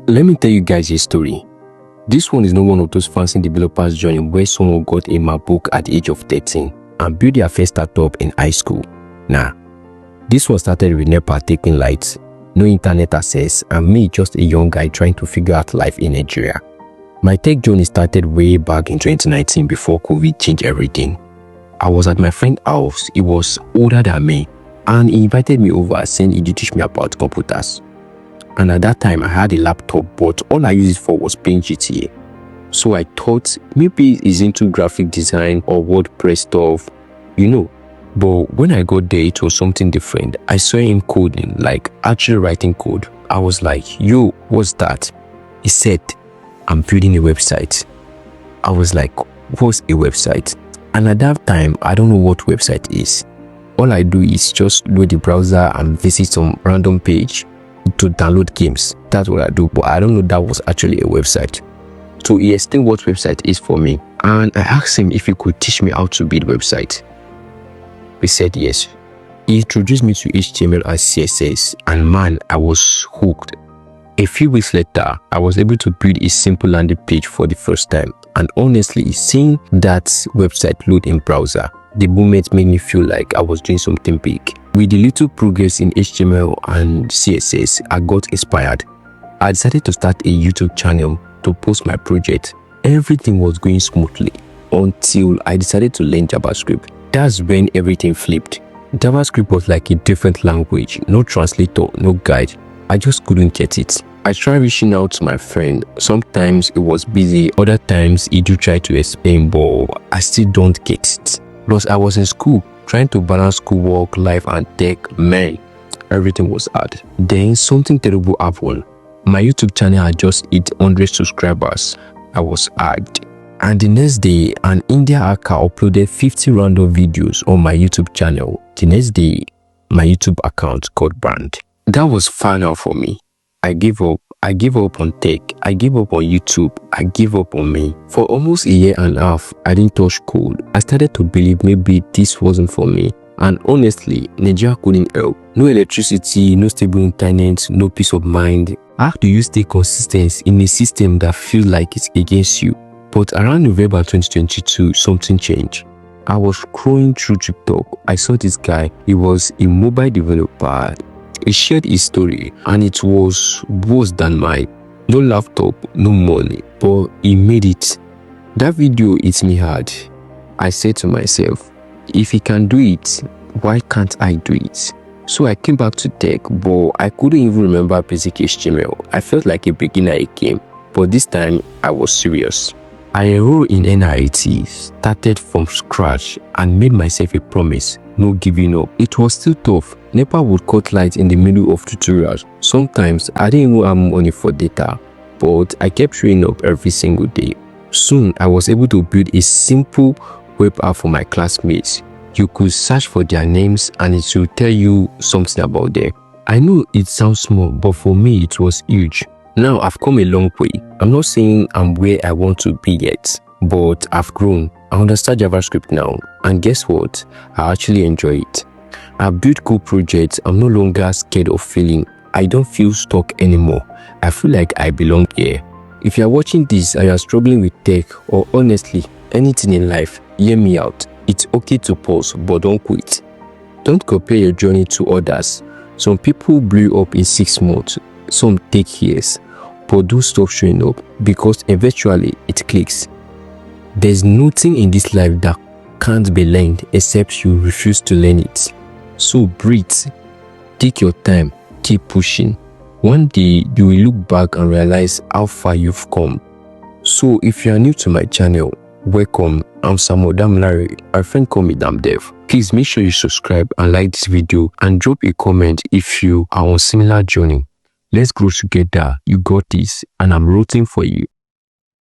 Let me tell you guys a story. This one is not one of those fancy developers journey where someone got a MacBook at the age of 13 and built their first startup in high school. Nah, this one started with NEPA taking lights, no internet access, and me just a young guy trying to figure out life in Nigeria. My tech journey started way back in 2019 before COVID changed everything. I was at my friend's house. He was older than me and he invited me over saying he did teach me about computers. And at that time I had a laptop, but all I used it for was playing GTA. So I thought maybe he's into graphic design or WordPress stuff, But when I got there, it was something different. I saw him coding, like actually writing code. I was like, yo, what's that? He said, I'm building a website. I was like, what's a website? And at that time, I don't know what website is. All I do is just load the browser and visit some random page to download games. That's what I do, but I don't know that was actually a website. So he explained what website is for me, and I asked him if he could teach me how to build website. He said yes. He introduced me to HTML and CSS, and man, I was hooked. A few weeks later, I was able to build a simple landing page for the first time, and honestly, seeing that website load in browser, the moment made me feel like I was doing something big. With the little progress in HTML and CSS, I got inspired. I decided to start a YouTube channel to post my project. Everything was going smoothly until I decided to learn JavaScript. That's when everything flipped. JavaScript was like a different language, no translator, no guide. I just couldn't get it. I tried reaching out to my friend. Sometimes it was busy, other times he do try to explain, but I still don't get it. Plus, I was in school, trying to balance schoolwork, life, and tech. Man, everything was hard. Then something terrible happened. My YouTube channel had just hit 100 subscribers. I was hyped. And the next day, an Indian hacker uploaded 50 random videos on my YouTube channel. The next day, my YouTube account got banned. That was final for me. I gave up. I gave up on tech. I gave up on YouTube. I gave up on me. For almost a year and a half, I didn't touch code. I started to believe maybe this wasn't for me. And honestly, Nigeria couldn't help. No electricity, no stable internet, no peace of mind. How do you stay consistent in a system that feels like it's against you? But around November 2022, something changed. I was scrolling through TikTok. I saw this guy. He was a mobile developer. He shared his story and it was worse than mine. No laptop, no money, but he made it. That video hit me hard. I said to myself, if he can do it, why can't I do it? So I came back to tech, but I couldn't even remember basic HTML. I felt like a beginner again, but this time I was serious. I enrolled in NIT, started from scratch, and made myself a promise, no giving up. It was still tough. NEPA would cut lights in the middle of tutorials. Sometimes I didn't even have money for data, but I kept showing up every single day. Soon I was able to build a simple web app for my classmates. You could search for their names and it will tell you something about them. I know it sounds small, but for me it was huge. Now I've come a long way. I'm not saying I'm where I want to be yet, but I've grown. I understand JavaScript now, and guess what? I actually enjoy it. I've built cool projects. I'm no longer scared of failing. I don't feel stuck anymore. I feel like I belong here. If you are watching this and you are struggling with tech or honestly anything in life, hear me out. It's okay to pause, but don't quit. Don't compare your journey to others. Some people blew up in 6 months. Some take years. But don't stop showing up because eventually it clicks. There's nothing in this life that can't be learned except you refuse to learn it. So breathe. Take your time. Keep pushing. One day you will look back and realize how far you've come. So if you are new to my channel, welcome. I'm Samuel Damilare. My friend call me DamDev. Please make sure you subscribe and like this video and drop a comment if you are on similar journey. Let's grow together. You got this and I'm rooting for you.